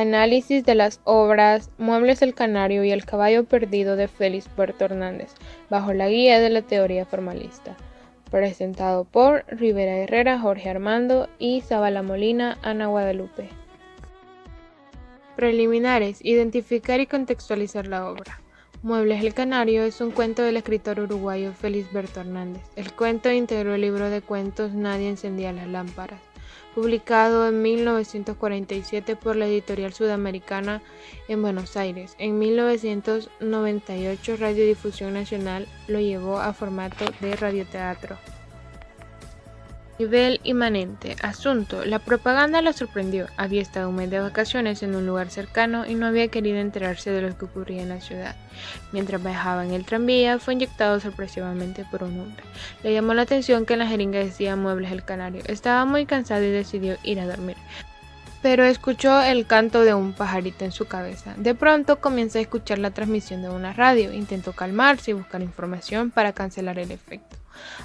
Análisis de las obras Muebles El Canario y El Caballo Perdido de Felisberto Hernández, bajo la guía de la teoría formalista. Presentado por Rivera Herrera, Jorge Armando y Zabala Molina, Ana Guadalupe. Preliminares: identificar y contextualizar la obra. Muebles El Canario es un cuento del escritor uruguayo Felisberto Hernández. El cuento integró el libro de cuentos Nadie encendía las lámparas, publicado en 1947 por la editorial sudamericana en Buenos Aires. En 1998 Radiodifusión Nacional lo llevó a formato de radioteatro. Nivel inmanente. Asunto: la propaganda la sorprendió. Había estado un mes de vacaciones en un lugar cercano y no había querido enterarse de lo que ocurría en la ciudad. Mientras viajaba en el tranvía, fue inyectado sorpresivamente por un hombre. Le llamó la atención que en la jeringa decía Muebles El Canario. Estaba muy cansado y decidió ir a dormir, pero escuchó el canto de un pajarito en su cabeza. De pronto comienza a escuchar la transmisión de una radio. Intentó calmarse y buscar información para cancelar el efecto.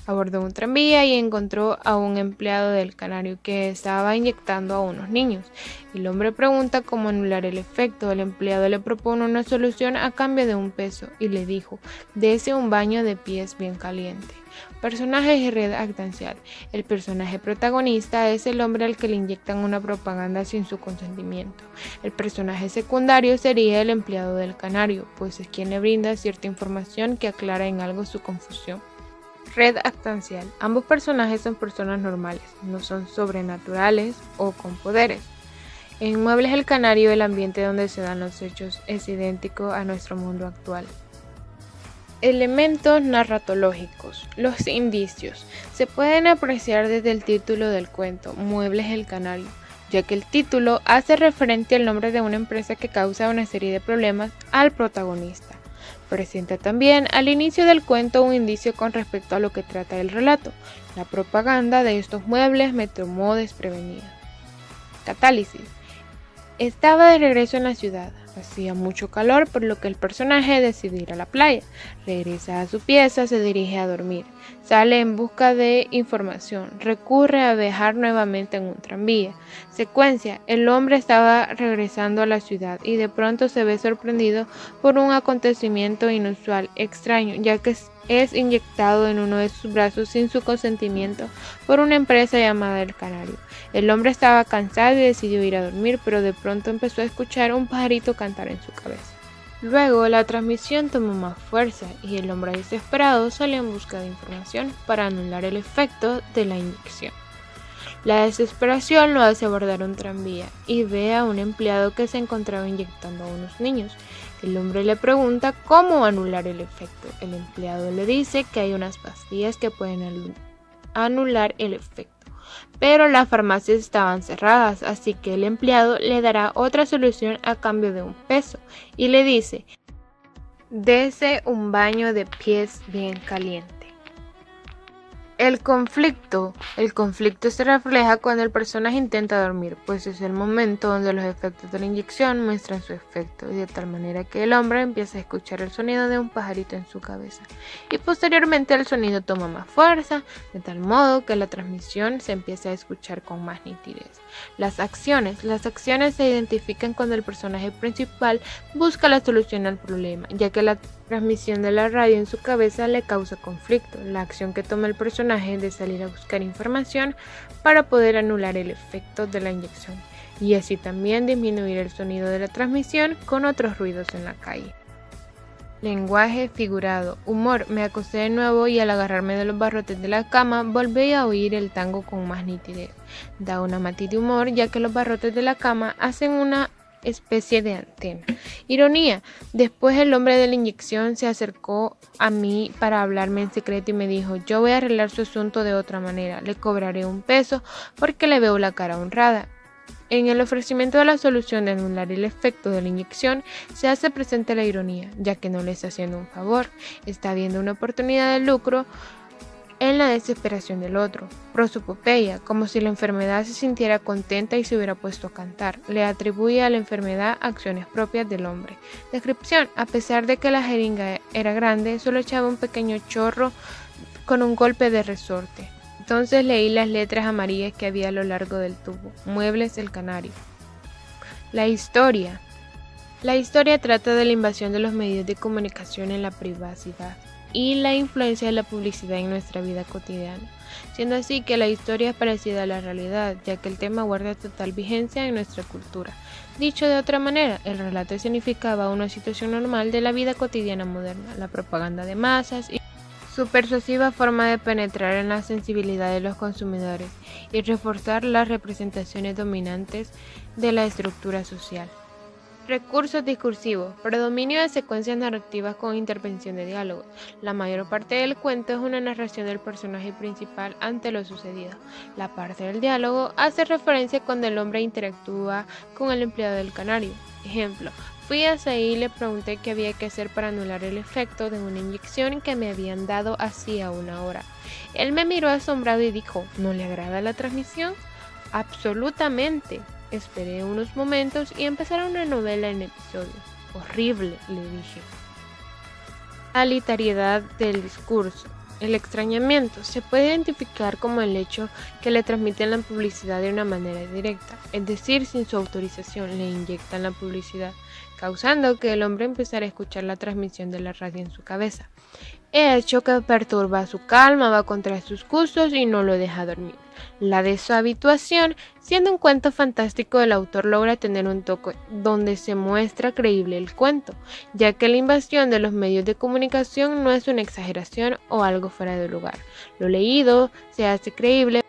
Abordó un tranvía y encontró a un empleado del Canario que estaba inyectando a unos niños. El hombre pregunta cómo anular el efecto. El empleado le propone una solución a cambio de un peso y le dijo: dese un baño de pies bien caliente. Personajes y red actancial. El personaje protagonista es el hombre al que le inyectan una propaganda sin su consentimiento. El personaje secundario sería el empleado del Canario, pues es quien le brinda cierta información que aclara en algo su confusión. Red actancial. Ambos personajes son personas normales, no son sobrenaturales o con poderes. En Muebles El Canario, el ambiente donde se dan los hechos es idéntico a nuestro mundo actual. Elementos narratológicos. Los indicios se pueden apreciar desde el título del cuento, Muebles El Canario, ya que el título hace referencia al nombre de una empresa que causa una serie de problemas al protagonista. Presenta también al inicio del cuento un indicio con respecto a lo que trata el relato. La propaganda de estos muebles me tomó desprevenida. Catálisis. Estaba de regreso en la ciudad. Hacía mucho calor, por lo que el personaje decide ir a la playa. Regresa a su pieza, se dirige a dormir. Sale en busca de información. Recurre a viajar nuevamente en un tranvía. Secuencia: el hombre estaba regresando a la ciudad y de pronto se ve sorprendido por un acontecimiento inusual, extraño, ya que es inyectado en uno de sus brazos sin su consentimiento por una empresa llamada El Canario. El hombre estaba cansado y decidió ir a dormir, pero de pronto empezó a escuchar un pajarito cantar en su cabeza. Luego la transmisión tomó más fuerza y el hombre desesperado sale en busca de información para anular el efecto de la inyección. La desesperación lo hace abordar un tranvía y ve a un empleado que se encontraba inyectando a unos niños. El hombre le pregunta cómo anular el efecto. El empleado le dice que hay unas pastillas que pueden anular el efecto, pero las farmacias estaban cerradas, así que el empleado le dará otra solución a cambio de un peso y le dice: dese un baño de pies bien caliente. El conflicto se refleja cuando el personaje intenta dormir, pues es el momento donde los efectos de la inyección muestran su efecto, y de tal manera que el hombre empieza a escuchar el sonido de un pajarito en su cabeza, y posteriormente el sonido toma más fuerza, de tal modo que la transmisión se empieza a escuchar con más nitidez. Las acciones se identifican cuando el personaje principal busca la solución al problema, ya que la transmisión de la radio en su cabeza le causa conflicto. La acción que toma el personaje es de salir a buscar información para poder anular el efecto de la inyección y así también disminuir el sonido de la transmisión con otros ruidos en la calle. Lenguaje figurado. Humor. Me acosté de nuevo y al agarrarme de los barrotes de la cama volví a oír el tango con más nitidez. Da una matiz de humor, ya que los barrotes de la cama hacen una especie de antena. Ironía. Después el hombre de la inyección se acercó a mí para hablarme en secreto y me dijo: yo voy a arreglar su asunto de otra manera, le cobraré un peso porque le veo la cara honrada. En el ofrecimiento de la solución de anular el efecto de la inyección se hace presente la ironía, ya que no le está haciendo un favor, está viendo una oportunidad de lucro en la desesperación del otro. Prosopopeya, como si la enfermedad se sintiera contenta y se hubiera puesto a cantar. Le atribuye a la enfermedad acciones propias del hombre. Descripción: a pesar de que la jeringa era grande, solo echaba un pequeño chorro con un golpe de resorte. Entonces leí las letras amarillas que había a lo largo del tubo. Muebles El Canario. La historia. La historia trata de la invasión de los medios de comunicación en la privacidad y la influencia de la publicidad en nuestra vida cotidiana, siendo así que la historia es parecida a la realidad, ya que el tema guarda total vigencia en nuestra cultura. Dicho de otra manera, el relato significaba una situación normal de la vida cotidiana moderna, la propaganda de masas y su persuasiva forma de penetrar en la sensibilidad de los consumidores y reforzar las representaciones dominantes de la estructura social. Recursos discursivos. Predominio de secuencias narrativas con intervención de diálogos. La mayor parte del cuento es una narración del personaje principal ante lo sucedido. La parte del diálogo hace referencia cuando el hombre interactúa con el empleado del canario. Ejemplo, fui a Saí y le pregunté qué había que hacer para anular el efecto de una inyección que me habían dado hacía una hora. Él me miró asombrado y dijo, ¿no le agrada la transmisión? Absolutamente. Esperé unos momentos y empezaron una novela en episodios. Horrible, le dije. Aleatoriedad del discurso. El extrañamiento se puede identificar como el hecho que le transmiten la publicidad de una manera directa, es decir, sin su autorización le inyectan la publicidad, causando que el hombre empezara a escuchar la transmisión de la radio en su cabeza. Hecho que perturba su calma, va contra sus gustos y no lo deja dormir. La deshabituación, siendo un cuento fantástico, el autor logra tener un toque donde se muestra creíble el cuento, ya que la invasión de los medios de comunicación no es una exageración o algo fuera de lugar. Lo leído se hace creíble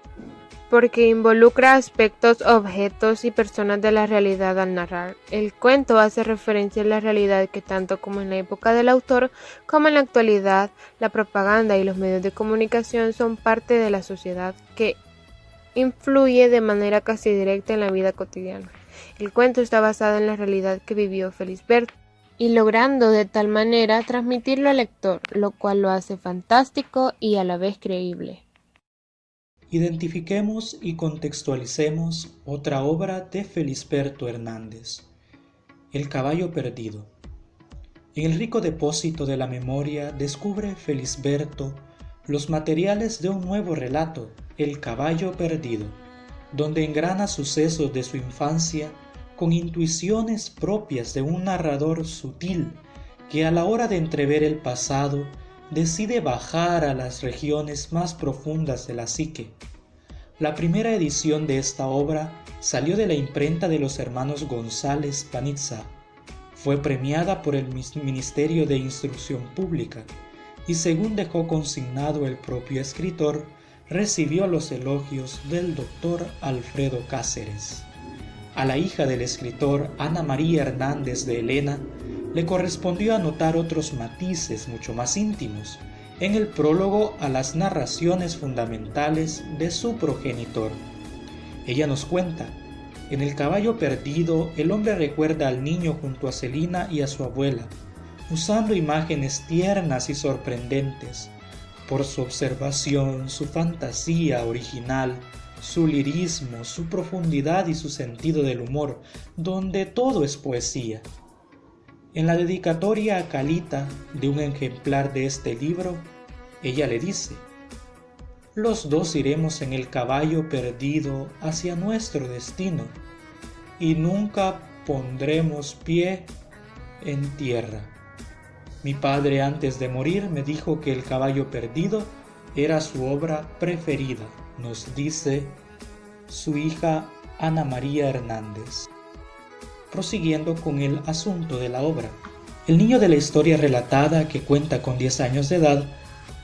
porque involucra aspectos, objetos y personas de la realidad al narrar. El cuento hace referencia a la realidad que tanto como en la época del autor como en la actualidad, la propaganda y los medios de comunicación son parte de la sociedad que influye de manera casi directa en la vida cotidiana. El cuento está basado en la realidad que vivió Felisberto y logrando de tal manera transmitirlo al lector, lo cual lo hace fantástico y a la vez creíble. Identifiquemos y contextualicemos otra obra de Felisberto Hernández, El caballo perdido. En el rico depósito de la memoria descubre Felisberto los materiales de un nuevo relato, El caballo perdido, donde engrana sucesos de su infancia con intuiciones propias de un narrador sutil que a la hora de entrever el pasado decide bajar a las regiones más profundas de la psique. La primera edición de esta obra salió de la imprenta de los hermanos González Panizza. Fue premiada por el Ministerio de Instrucción Pública y, según dejó consignado el propio escritor, recibió los elogios del doctor Alfredo Cáceres. A la hija del escritor, Ana María Hernández de Elena, le correspondió anotar otros matices mucho más íntimos en el prólogo a las narraciones fundamentales de su progenitor. Ella nos cuenta: en El caballo perdido, el hombre recuerda al niño junto a Celina y a su abuela, usando imágenes tiernas y sorprendentes, por su observación, su fantasía original, su lirismo, su profundidad y su sentido del humor, donde todo es poesía. En la dedicatoria a Calita de un ejemplar de este libro, ella le dice: los dos iremos en el caballo perdido hacia nuestro destino, y nunca pondremos pie en tierra. Mi padre antes de morir me dijo que El caballo perdido era su obra preferida, nos dice su hija Ana María Hernández. Prosiguiendo con el asunto de la obra, el niño de la historia relatada, que cuenta con 10 años de edad,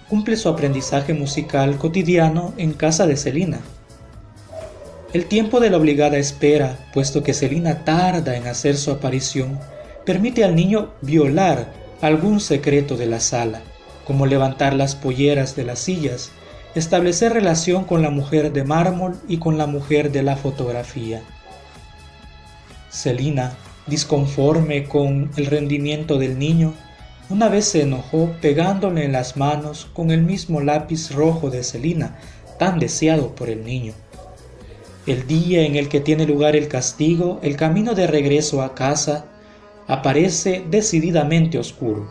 cumple su aprendizaje musical cotidiano en casa de Celina. El tiempo de la obligada espera, puesto que Celina tarda en hacer su aparición, permite al niño violar algún secreto de la sala, como levantar las polleras de las sillas, establecer relación con la mujer de mármol y con la mujer de la fotografía. Celina, disconforme con el rendimiento del niño, una vez se enojó pegándole en las manos con el mismo lápiz rojo de Celina, tan deseado por el niño. El día en el que tiene lugar el castigo, el camino de regreso a casa aparece decididamente oscuro.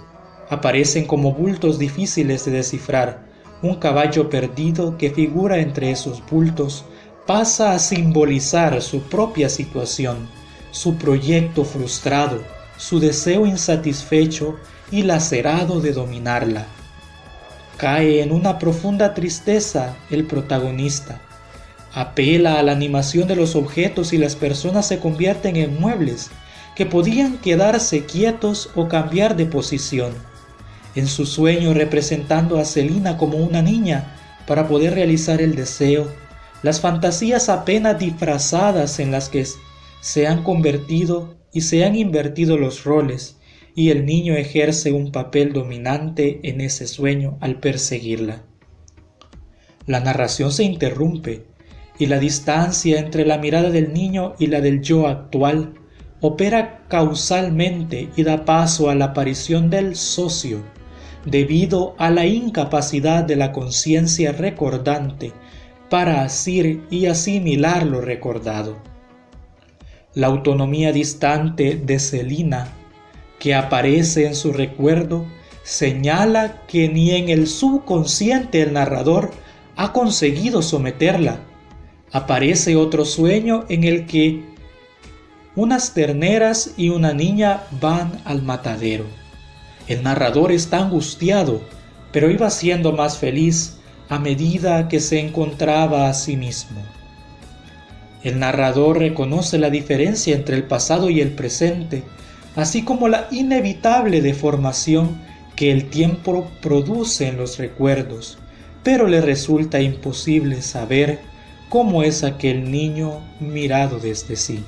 Aparecen como bultos difíciles de descifrar. Un caballo perdido que figura entre esos bultos pasa a simbolizar su propia situación, su proyecto frustrado, su deseo insatisfecho y lacerado de dominarla. Cae en una profunda tristeza el protagonista. Apela a la animación de los objetos y las personas se convierten en muebles que podían quedarse quietos o cambiar de posición. En su sueño representando a Selina como una niña para poder realizar el deseo, las fantasías apenas disfrazadas en las que se han convertido y se han invertido los roles, y el niño ejerce un papel dominante en ese sueño al perseguirla. La narración se interrumpe y la distancia entre la mirada del niño y la del yo actual opera causalmente y da paso a la aparición del socio, debido a la incapacidad de la conciencia recordante para asir y asimilar lo recordado. La autonomía distante de Selina, que aparece en su recuerdo, señala que ni en el subconsciente el narrador ha conseguido someterla. Aparece otro sueño en el que unas terneras y una niña van al matadero. El narrador está angustiado, pero iba siendo más feliz a medida que se encontraba a sí mismo. El narrador reconoce la diferencia entre el pasado y el presente, así como la inevitable deformación que el tiempo produce en los recuerdos, pero le resulta imposible saber cómo es aquel niño mirado desde sí.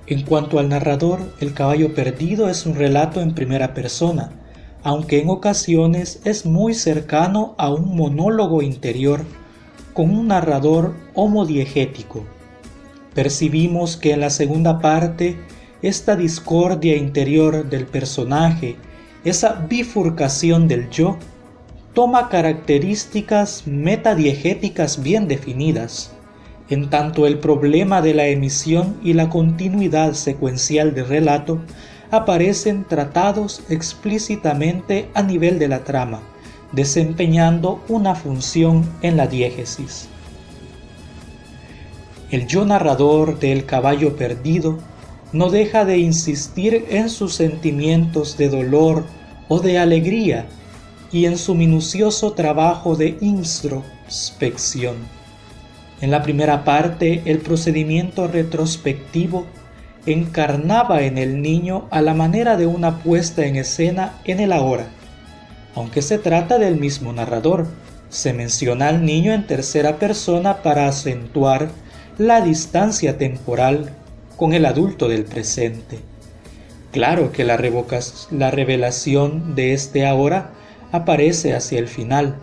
En cuanto al narrador, El caballo perdido es un relato en primera persona, aunque en ocasiones es muy cercano a un monólogo interior con un narrador homodiegético. Percibimos que en la segunda parte, esta discordia interior del personaje, esa bifurcación del yo, toma características metadiegéticas bien definidas, en tanto el problema de la emisión y la continuidad secuencial del relato aparecen tratados explícitamente a nivel de la trama, desempeñando una función en la diégesis. El yo narrador de El caballo perdido no deja de insistir en sus sentimientos de dolor o de alegría y en su minucioso trabajo de introspección. En la primera parte, el procedimiento retrospectivo encarnaba en el niño a la manera de una puesta en escena en el ahora. Aunque se trata del mismo narrador, se menciona al niño en tercera persona para acentuar la distancia temporal con el adulto del presente. Claro que la revelación de este ahora aparece hacia el final,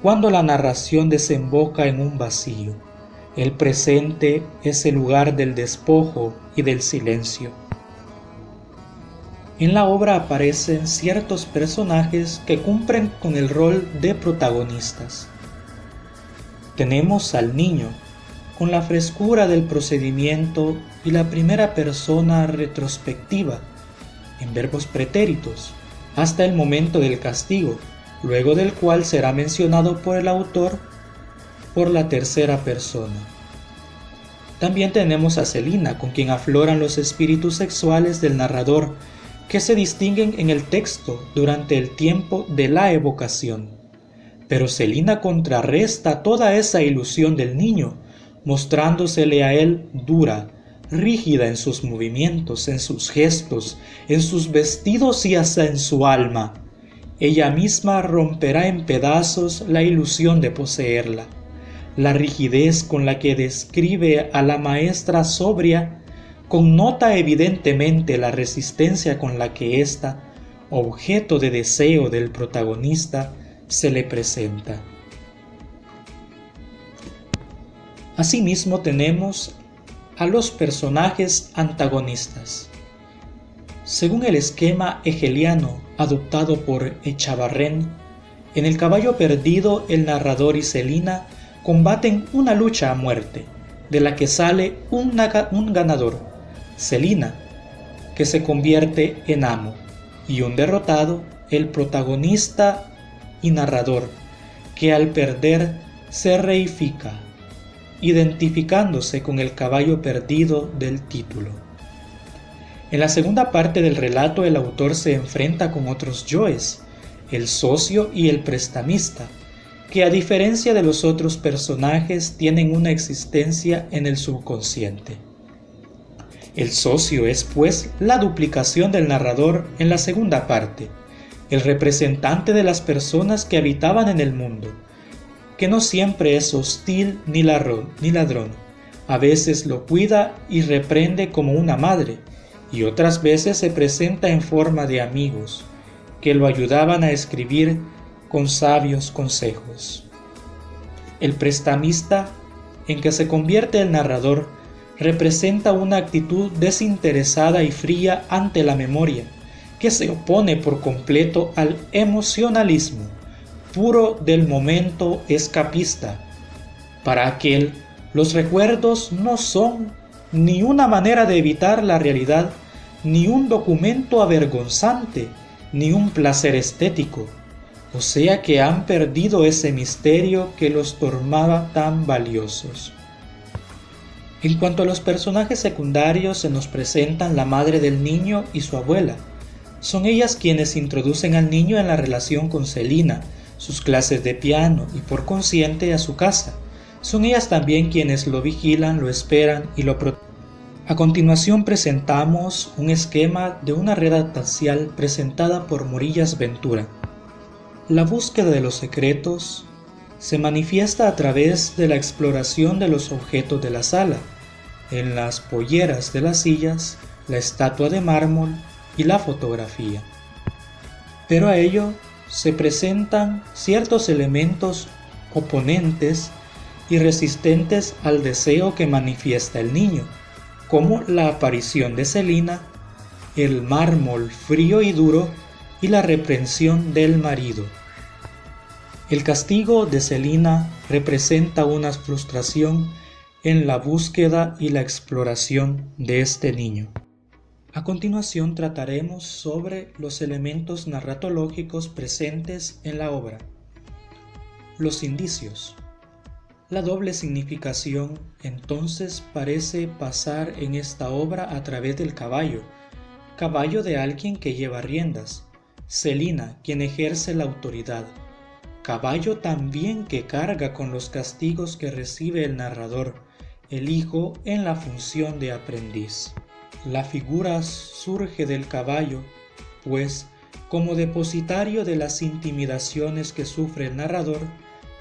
cuando la narración desemboca en un vacío. El presente es el lugar del despojo y del silencio. En la obra aparecen ciertos personajes que cumplen con el rol de protagonistas. Tenemos al niño, con la frescura del procedimiento y la primera persona retrospectiva, en verbos pretéritos, hasta el momento del castigo, luego del cual será mencionado por el autor por la tercera persona. También tenemos a Selina, con quien afloran los espíritus sexuales del narrador, que se distinguen en el texto durante el tiempo de la evocación. Pero Selina contrarresta toda esa ilusión del niño, mostrándosele a él dura, rígida en sus movimientos, en sus gestos, en sus vestidos y hasta en su alma. Ella misma romperá en pedazos la ilusión de poseerla. La rigidez con la que describe a la maestra sobria connota evidentemente la resistencia con la que ésta, objeto de deseo del protagonista, se le presenta. Asimismo tenemos a los personajes antagonistas. Según el esquema hegeliano adoptado por Echavarren, en El caballo perdido el narrador y Selina combaten una lucha a muerte, de la que sale un ganador, Selina, que se convierte en amo, y un derrotado, el protagonista y narrador, que al perder se reifica. identificándose con el caballo perdido del título. En la segunda parte del relato el autor se enfrenta con otros yoes, el socio y el prestamista, que a diferencia de los otros personajes tienen una existencia en el subconsciente. El socio es pues la duplicación del narrador en la segunda parte, el representante de las personas que habitaban en el mundo, que no siempre es hostil ni ladrón, a veces lo cuida y reprende como una madre, y otras veces se presenta en forma de amigos, que lo ayudaban a escribir con sabios consejos. El prestamista, en que se convierte el narrador, representa una actitud desinteresada y fría ante la memoria, que se opone por completo al emocionalismo puro del momento escapista. Para aquel, los recuerdos no son ni una manera de evitar la realidad, ni un documento avergonzante, ni un placer estético, o sea que han perdido ese misterio que los tornaba tan valiosos. En cuanto a los personajes secundarios, se nos presentan la madre del niño y su abuela. Son ellas quienes introducen al niño en la relación con Celina, sus clases de piano y por consiguiente a su casa. Son ellas también quienes lo vigilan, lo esperan y lo protegen. A continuación presentamos un esquema de una red atacial presentada por Morillas Ventura. La búsqueda de los secretos se manifiesta a través de la exploración de los objetos de la sala, en las polleras de las sillas, la estatua de mármol y la fotografía. Pero a ello se presentan ciertos elementos oponentes y resistentes al deseo que manifiesta el niño, como la aparición de Celina, el mármol frío y duro y la reprensión del marido. El castigo de Celina representa una frustración en la búsqueda y la exploración de este niño. A continuación trataremos sobre los elementos narratológicos presentes en la obra. Los indicios. La doble significación entonces parece pasar en esta obra a través del caballo, caballo de alguien que lleva riendas, Celina, quien ejerce la autoridad, caballo también que carga con los castigos que recibe el narrador, el hijo en la función de aprendiz. La figura surge del caballo, pues, como depositario de las intimidaciones que sufre el narrador,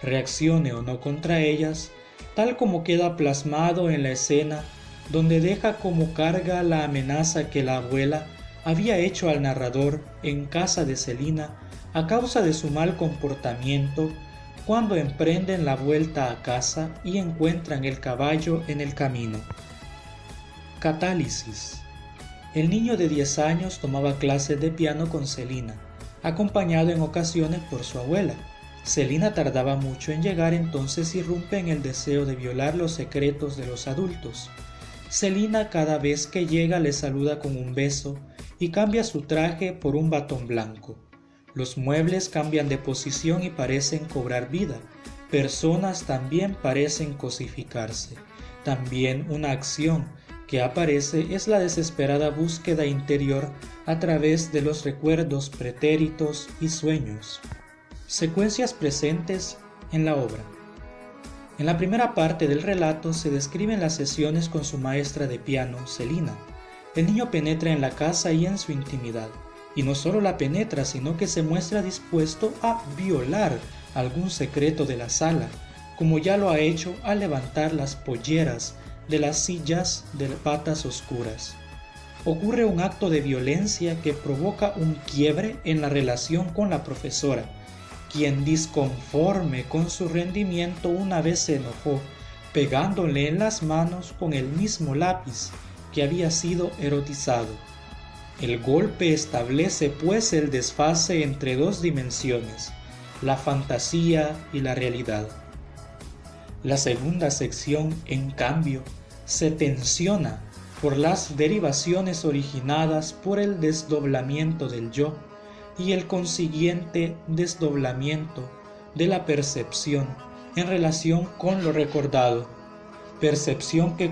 reaccione o no contra ellas, tal como queda plasmado en la escena donde deja como carga la amenaza que la abuela había hecho al narrador en casa de Celina a causa de su mal comportamiento cuando emprenden la vuelta a casa y encuentran el caballo en el camino. Catálisis. El niño de 10 años tomaba clases de piano con Celina, acompañado en ocasiones por su abuela. Celina tardaba mucho en llegar, entonces irrumpe en el deseo de violar los secretos de los adultos. Celina cada vez que llega le saluda con un beso y cambia su traje por un batón blanco. Los muebles cambian de posición y parecen cobrar vida. Personas también parecen cosificarse. También una acción que aparece es la desesperada búsqueda interior a través de los recuerdos pretéritos y sueños. Secuencias presentes en la obra. En la primera parte del relato se describen las sesiones con su maestra de piano, Celina. El niño penetra en la casa y en su intimidad, y no solo la penetra, sino que se muestra dispuesto a violar algún secreto de la sala, como ya lo ha hecho al levantar las polleras de las sillas de patas oscuras. Ocurre un acto de violencia que provoca un quiebre en la relación con la profesora, quien, disconforme con su rendimiento, una vez se enojó, pegándole en las manos con el mismo lápiz que había sido erotizado. El golpe establece pues el desfase entre dos dimensiones, la fantasía y la realidad. La segunda sección, en cambio, se tensiona por las derivaciones originadas por el desdoblamiento del yo y el consiguiente desdoblamiento de la percepción en relación con lo recordado. percepción que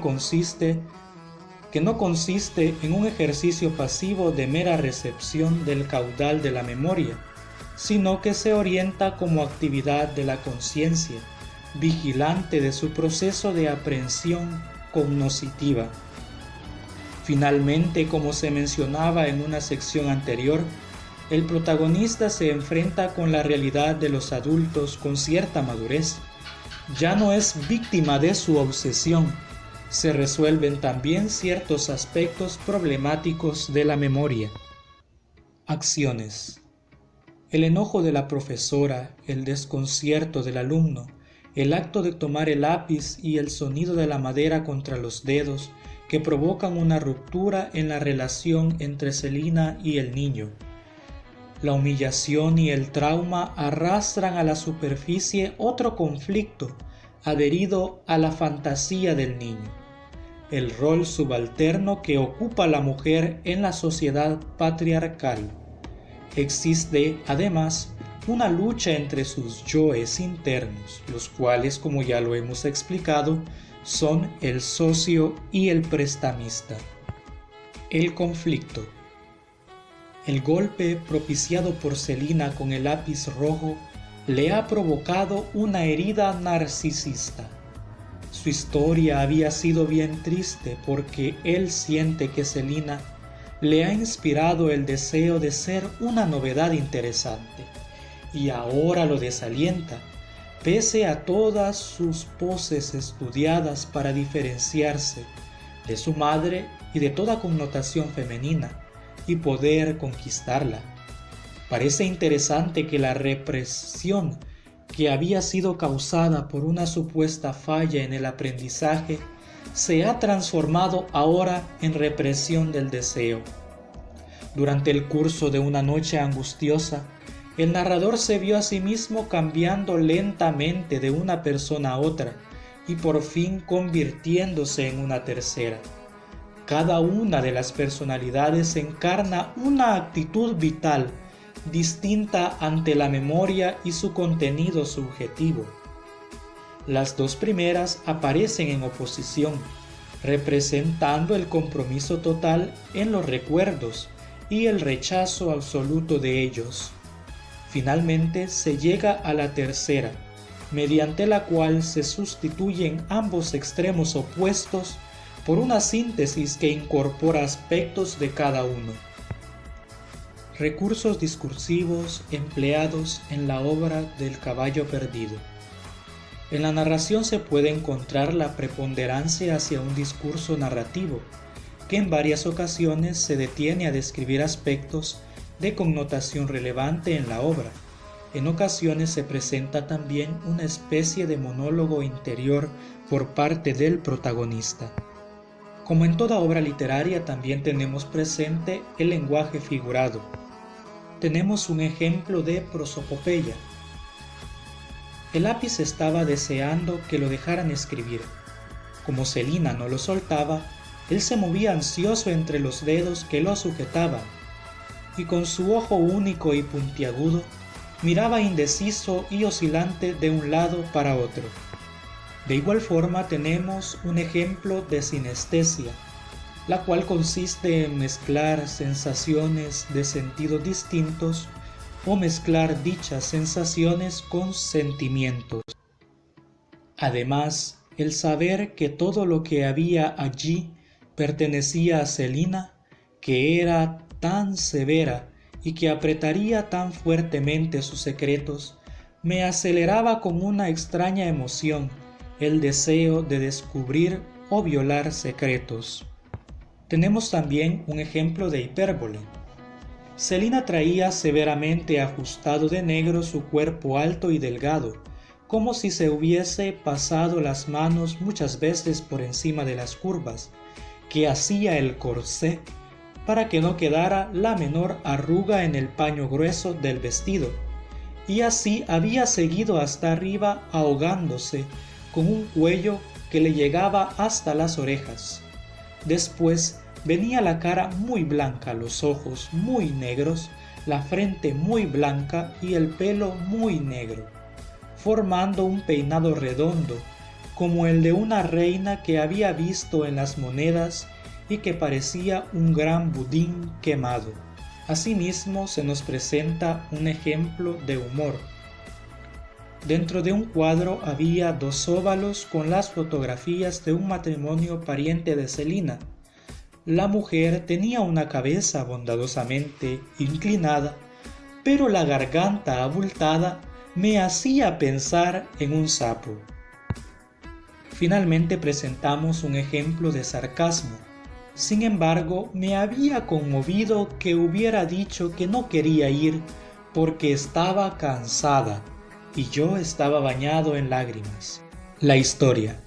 no consiste en un ejercicio pasivo de mera recepción del caudal de la memoria, sino que se orienta como actividad de la conciencia, vigilante de su proceso de aprehensión cognoscitiva. Finalmente, como se mencionaba en una sección anterior, el protagonista se enfrenta con la realidad de los adultos con cierta madurez. Ya no es víctima de su obsesión. Se resuelven también ciertos aspectos problemáticos de la memoria. Acciones. El enojo de la profesora, el desconcierto del alumno, el acto de tomar el lápiz y el sonido de la madera contra los dedos que provocan una ruptura en la relación entre Celina y el niño. La humillación y el trauma arrastran a la superficie otro conflicto adherido a la fantasía del niño, el rol subalterno que ocupa la mujer en la sociedad patriarcal. Existe, además, una lucha entre sus yoes internos, los cuales, como ya lo hemos explicado, son el socio y el prestamista. El conflicto. El golpe propiciado por Celina con el lápiz rojo le ha provocado una herida narcisista. Su historia había sido bien triste porque él siente que Celina le ha inspirado el deseo de ser una novedad interesante y ahora lo desalienta, pese a todas sus poses estudiadas para diferenciarse de su madre y de toda connotación femenina y poder conquistarla. Parece interesante que la represión que había sido causada por una supuesta falla en el aprendizaje se ha transformado ahora en represión del deseo. Durante el curso de una noche angustiosa, el narrador se vio a sí mismo cambiando lentamente de una persona a otra y por fin convirtiéndose en una tercera. Cada una de las personalidades encarna una actitud vital distinta ante la memoria y su contenido subjetivo. Las dos primeras aparecen en oposición, representando el compromiso total en los recuerdos y el rechazo absoluto de ellos. Finalmente se llega a la tercera, mediante la cual se sustituyen ambos extremos opuestos por una síntesis que incorpora aspectos de cada uno. Recursos discursivos empleados en la obra del caballo perdido. En la narración se puede encontrar la preponderancia hacia un discurso narrativo, que en varias ocasiones se detiene a describir aspectos de connotación relevante en la obra. En ocasiones se presenta también una especie de monólogo interior por parte del protagonista. Como en toda obra literaria, también tenemos presente el lenguaje figurado. Tenemos un ejemplo de prosopopeya. El lápiz estaba deseando que lo dejaran escribir. Como Celina no lo soltaba, él se movía ansioso entre los dedos que lo sujetaban, y con su ojo único y puntiagudo, miraba indeciso y oscilante de un lado para otro. De igual forma tenemos un ejemplo de sinestesia, la cual consiste en mezclar sensaciones de sentidos distintos o mezclar dichas sensaciones con sentimientos. Además, el saber que todo lo que había allí pertenecía a Celina, que era tan severa y que apretaría tan fuertemente sus secretos, me aceleraba con una extraña emoción el deseo de descubrir o violar secretos. Tenemos también un ejemplo de hipérbole. Celina traía severamente ajustado de negro su cuerpo alto y delgado, como si se hubiese pasado las manos muchas veces por encima de las curvas que hacía el corsé, para que no quedara la menor arruga en el paño grueso del vestido, y así había seguido hasta arriba ahogándose con un cuello que le llegaba hasta las orejas. Después venía la cara muy blanca, los ojos muy negros, la frente muy blanca y el pelo muy negro, formando un peinado redondo como el de una reina que había visto en las monedas y que parecía un gran budín quemado. Asimismo, se nos presenta un ejemplo de humor. Dentro de un cuadro había 2 óvalos con las fotografías de un matrimonio pariente de Celina. La mujer tenía una cabeza bondadosamente inclinada, pero la garganta abultada me hacía pensar en un sapo. Finalmente presentamos un ejemplo de sarcasmo. Sin embargo, me había conmovido que hubiera dicho que no quería ir porque estaba cansada y yo estaba bañado en lágrimas. La historia.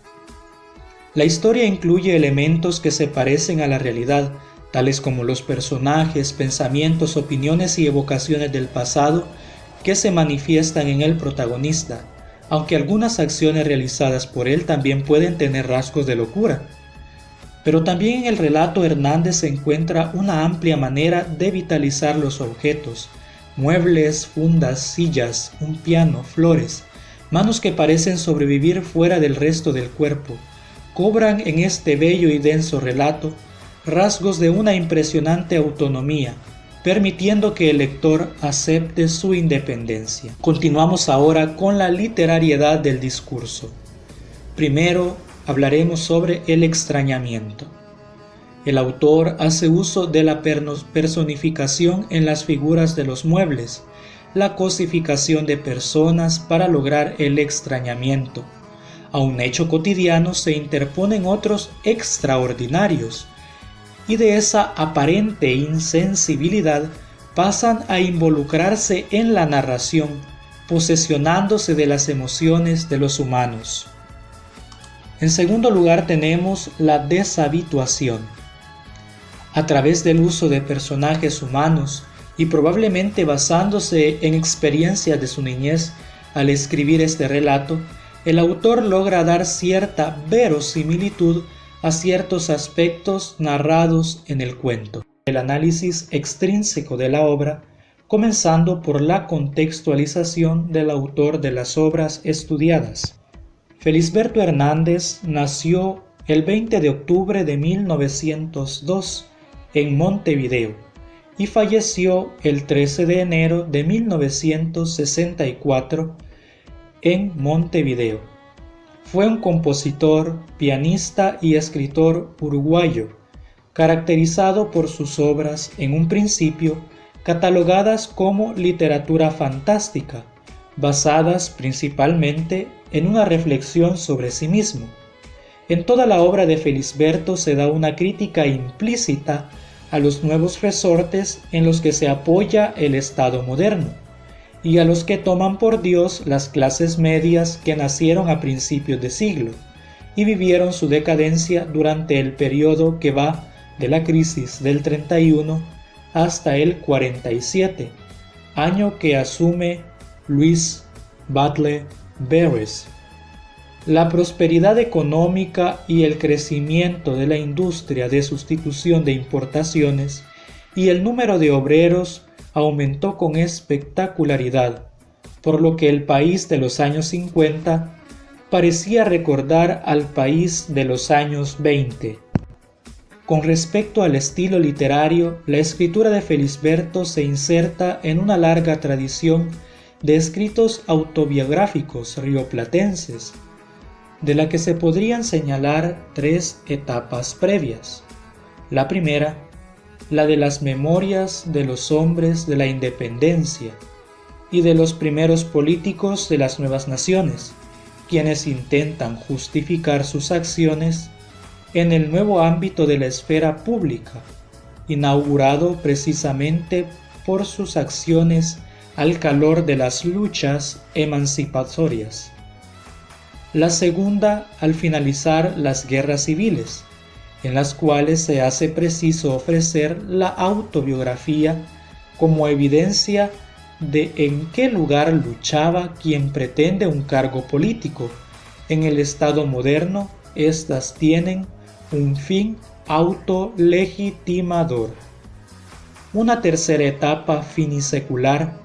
La historia incluye elementos que se parecen a la realidad, tales como los personajes, pensamientos, opiniones y evocaciones del pasado que se manifiestan en el protagonista, aunque algunas acciones realizadas por él también pueden tener rasgos de locura. Pero también en el relato Hernández se encuentra una amplia manera de vitalizar los objetos, muebles, fundas, sillas, un piano, flores, manos que parecen sobrevivir fuera del resto del cuerpo, cobran en este bello y denso relato rasgos de una impresionante autonomía, permitiendo que el lector acepte su independencia. Continuamos ahora con la literariedad del discurso. Primero, hablaremos sobre el extrañamiento. El autor hace uso de la personificación en las figuras de los muebles, la cosificación de personas para lograr el extrañamiento. A un hecho cotidiano se interponen otros extraordinarios, y de esa aparente insensibilidad pasan a involucrarse en la narración, posesionándose de las emociones de los humanos. En segundo lugar tenemos la deshabituación. A través del uso de personajes humanos y probablemente basándose en experiencias de su niñez al escribir este relato, el autor logra dar cierta verosimilitud a ciertos aspectos narrados en el cuento. El análisis extrínseco de la obra, comenzando por la contextualización del autor de las obras estudiadas. Felisberto Hernández nació el 20 de octubre de 1902 en Montevideo y falleció el 13 de enero de 1964 en Montevideo. Fue un compositor, pianista y escritor uruguayo, caracterizado por sus obras en un principio catalogadas como literatura fantástica, basadas principalmente en una reflexión sobre sí mismo. En toda la obra de Felisberto se da una crítica implícita a los nuevos resortes en los que se apoya el Estado moderno y a los que toman por Dios las clases medias que nacieron a principios de siglo y vivieron su decadencia durante el periodo que va de la crisis del 31 hasta el 47, año que asume Luis Butler Beres. La prosperidad económica y el crecimiento de la industria de sustitución de importaciones y el número de obreros aumentó con espectacularidad, por lo que el país de los años 50 parecía recordar al país de los años 20. Con respecto al estilo literario, la escritura de Felisberto se inserta en una larga tradición de escritos autobiográficos rioplatenses, de la que se podrían señalar 3 etapas previas. La primera, la de las memorias de los hombres de la independencia y de los primeros políticos de las nuevas naciones, quienes intentan justificar sus acciones en el nuevo ámbito de la esfera pública, inaugurado precisamente por sus acciones al calor de las luchas emancipatorias. La segunda, al finalizar las guerras civiles, en las cuales se hace preciso ofrecer la autobiografía como evidencia de en qué lugar luchaba quien pretende un cargo político. En el Estado moderno, estas tienen un fin autolegitimador. Una tercera etapa finisecular,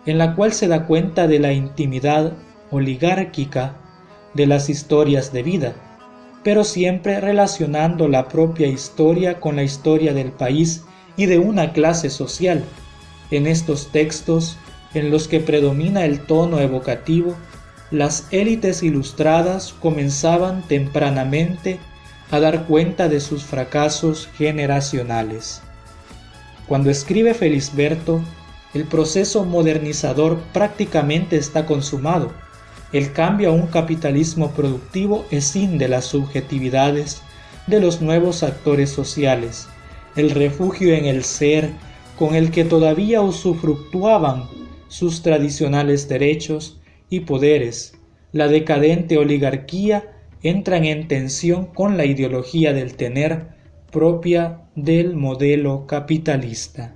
en la cual se da cuenta de la intimidad oligárquica de las historias de vida, pero siempre relacionando la propia historia con la historia del país y de una clase social. En estos textos, en los que predomina el tono evocativo, las élites ilustradas comenzaban tempranamente a dar cuenta de sus fracasos generacionales. Cuando escribe Felisberto, el proceso modernizador prácticamente está consumado. El cambio a un capitalismo productivo escinde las subjetividades de los nuevos actores sociales, el refugio en el ser con el que todavía usufructuaban sus tradicionales derechos y poderes. La decadente oligarquía entran en tensión con la ideología del tener propia del modelo capitalista.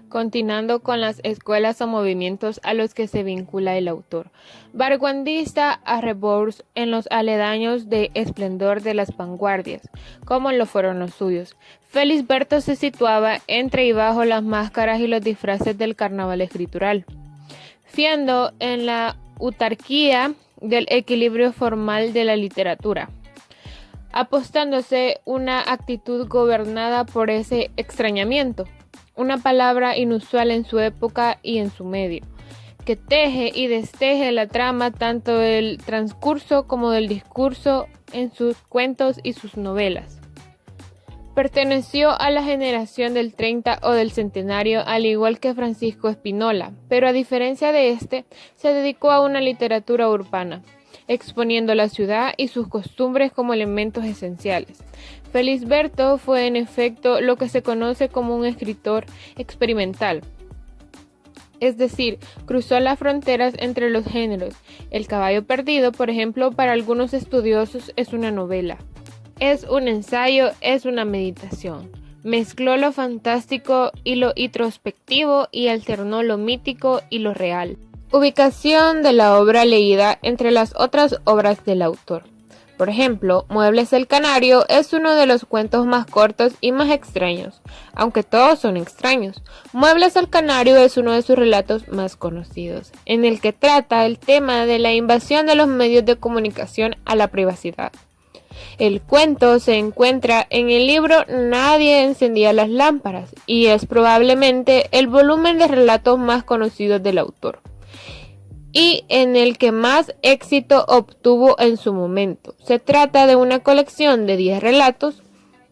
Continuando con las escuelas o movimientos a los que se vincula el autor. Vanguardista a Rebord en los aledaños de esplendor de las vanguardias, como lo fueron los suyos. Felisberto se situaba entre y bajo las máscaras y los disfraces del carnaval escritural, fiando en la autarquía del equilibrio formal de la literatura, apostándose una actitud gobernada por ese extrañamiento, una palabra inusual en su época y en su medio, que teje y desteje la trama tanto del transcurso como del discurso en sus cuentos y sus novelas. Perteneció a la generación del 30 o del centenario, al igual que Francisco Spinola, pero a diferencia de este, se dedicó a una literatura urbana, exponiendo la ciudad y sus costumbres como elementos esenciales. Felisberto fue en efecto lo que se conoce como un escritor experimental, es decir, cruzó las fronteras entre los géneros. El caballo perdido, por ejemplo, para algunos estudiosos es una novela, es un ensayo, es una meditación. Mezcló lo fantástico y lo introspectivo y alternó lo mítico y lo real. Ubicación de la obra leída entre las otras obras del autor. Por ejemplo, Muebles el Canario es uno de los cuentos más cortos y más extraños, aunque todos son extraños. Muebles el Canario es uno de sus relatos más conocidos, en el que trata el tema de la invasión de los medios de comunicación a la privacidad. El cuento se encuentra en el libro Nadie encendía las lámparas y es probablemente el volumen de relatos más conocidos del autor, y en el que más éxito obtuvo en su momento. Se trata de una colección de 10 relatos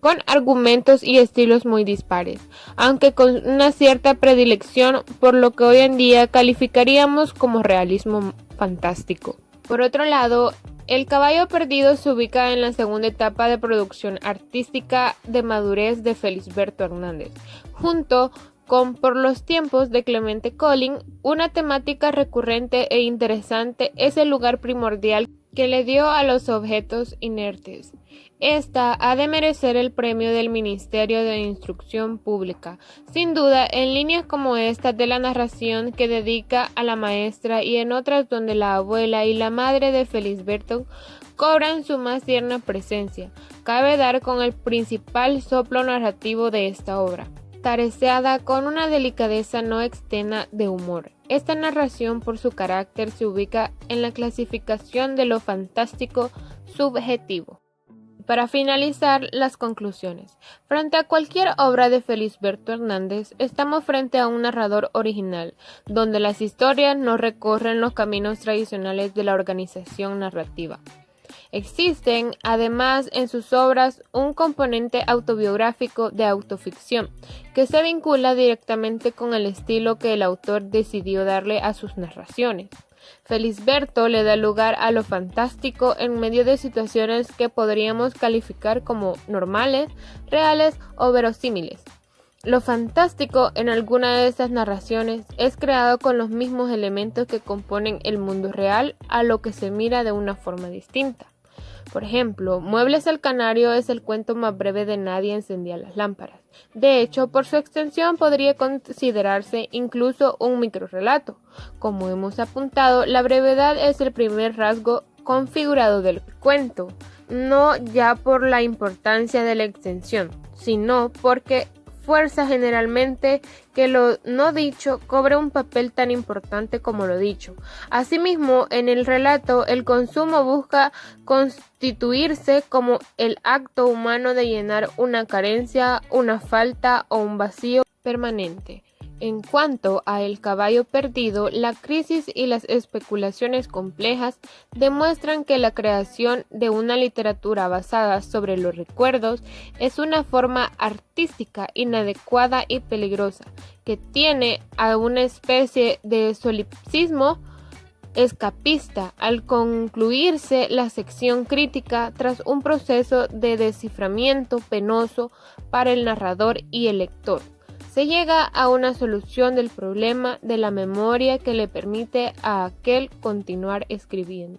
con argumentos y estilos muy dispares, aunque con una cierta predilección por lo que hoy en día calificaríamos como realismo fantástico. Por otro lado, El caballo perdido se ubica en la segunda etapa de producción artística de madurez de Felisberto Hernández, junto con Por los tiempos de Clemente Collin. Una temática recurrente e interesante es el lugar primordial que le dio a los objetos inertes. Esta ha de merecer el premio del Ministerio de Instrucción Pública, sin duda en líneas como estas de la narración que dedica a la maestra y en otras donde la abuela y la madre de Felisberto cobran su más tierna presencia. Cabe dar con el principal soplo narrativo de esta obra, tareada con una delicadeza no externa de humor. Esta narración, por su carácter, se ubica en la clasificación de lo fantástico subjetivo. Para finalizar, las conclusiones. Frente a cualquier obra de Felisberto Hernández, estamos frente a un narrador original, donde las historias no recorren los caminos tradicionales de la organización narrativa. Existen, además, en sus obras un componente autobiográfico de autoficción, que se vincula directamente con el estilo que el autor decidió darle a sus narraciones. Felisberto le da lugar a lo fantástico en medio de situaciones que podríamos calificar como normales, reales o verosímiles. Lo fantástico en alguna de estas narraciones es creado con los mismos elementos que componen el mundo real, a lo que se mira de una forma distinta. Por ejemplo, Muebles el Canario es el cuento más breve de Nadie encendía las lámparas. De hecho, por su extensión podría considerarse incluso un microrrelato. Como hemos apuntado, la brevedad es el primer rasgo configurado del cuento, no ya por la importancia de la extensión, sino porque fuerza generalmente que lo no dicho cobre un papel tan importante como lo dicho. Asimismo, en el relato, el consumo busca constituirse como el acto humano de llenar una carencia, una falta o un vacío permanente. En cuanto a El caballo perdido, la crisis y las especulaciones complejas demuestran que la creación de una literatura basada sobre los recuerdos es una forma artística inadecuada y peligrosa, que tiene a una especie de solipsismo escapista al concluirse la sección crítica tras un proceso de desciframiento penoso para el narrador y el lector. Se llega a una solución del problema de la memoria que le permite a aquel continuar escribiendo.